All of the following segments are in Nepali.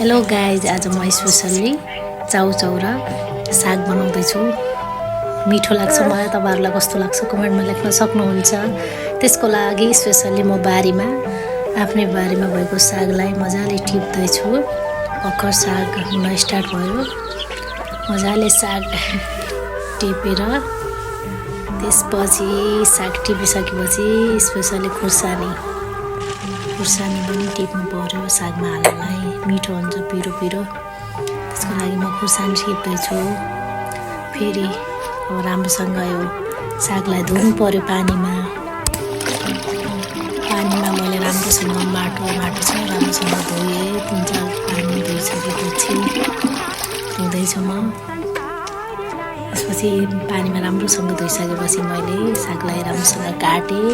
हेलो गाइज, आज म स्पेसल्ली चाउचाउ र साग बनाउँदैछु। मिठो लाग्छ मलाई, तपाईहरुलाई कस्तो लाग्छ कमेन्टमा लेख्न सक्नुहुन्छ। त्यसको लागि स्पेसल्ली म बारीमा आफ्नै बारीमा भएको सागलाई मजाले टिप्दैछु। भर्खर साग हुन स्टार्ट भयो। मजाले साग टिपेर त्यसपछि साग टिपिसकेपछि स्पेसल्ली खुर्सानी पनि टिप्नु पर्यो सागमा हाल्नलाई। मिठो हुन्छ पिरो पिरो, त्यसको लागि म खुर्सानी टिप्दैछु। फेरि अब राम्रोसँग यो सागलाई धुनु पर्यो पानीमा मैले राम्रोसँग माटो चाहिँ राम्रोसँग धोएँ। 3-4 पानी धोइसकेपछि धुँदैछु म। त्यसपछि पानीमा राम्रोसँग धोइसकेपछि मैले सागलाई राम्रोसँग काटेँ।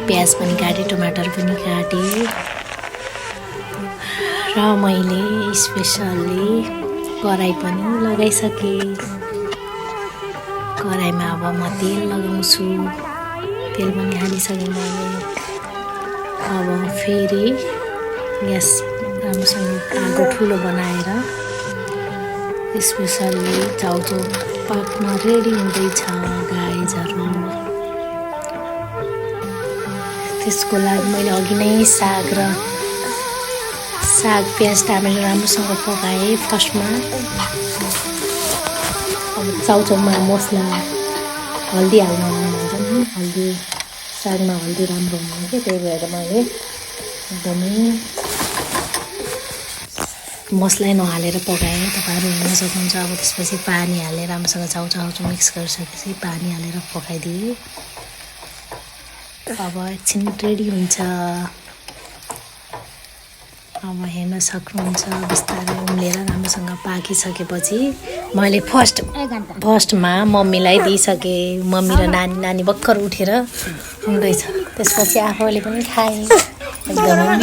प्याज पनि काटेँ, टमाटर पनि काटेँ र मैले स्पेसल्ली कराई पनि लगाइसकेँ। कराईमा अब म तेल लगाउँछु। तेल पनि हालिसकेँ मैले। अब फेरि ग्यास राम्रोसँग आगो ठुलो बनाएर स्पेसल्ली चाउचाउ पाक्न रेडी हुँदैछ गाइजहरू। त्यसको लागि मैले अघि नै साग प्याज टमाटर राम्रोसँग पकाएँ फर्स्टमा। अब चाउचाउमा मसला हल्दी हाल्नु भन्छ नि, हल्दी सागमा हल्दी राम्रो हुँदैन कि, त्यही भएर मैले एकदमै मसलै नहालेर पकाएँ। तपाईँहरू हेर्न सक्नुहुन्छ। अब त्यसपछि पानी हालेर राम्रोसँग चाउचाउ मिक्स गरिसकेपछि पानी हालेर पकाइदिएँ। अब एकछिन रेडी हुन्छ। अब हेर्न सक्नुहुन्छ बिस्तारै उम्लेर राम्रोसँग पाकिसकेपछि मैले फर्स्टमा मम्मीलाई दिइसकेँ। मम्मी र नानी भर्खर उठेर हुँदैछ। त्यसपछि आफूले पनि खाएँ। एकदमै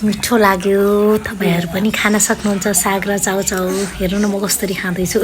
मिठो लाग्यो। तपाईँहरू पनि खान सक्नुहुन्छ साग र चाउचाउ। हेर्नु न म कसरी खाँदैछु।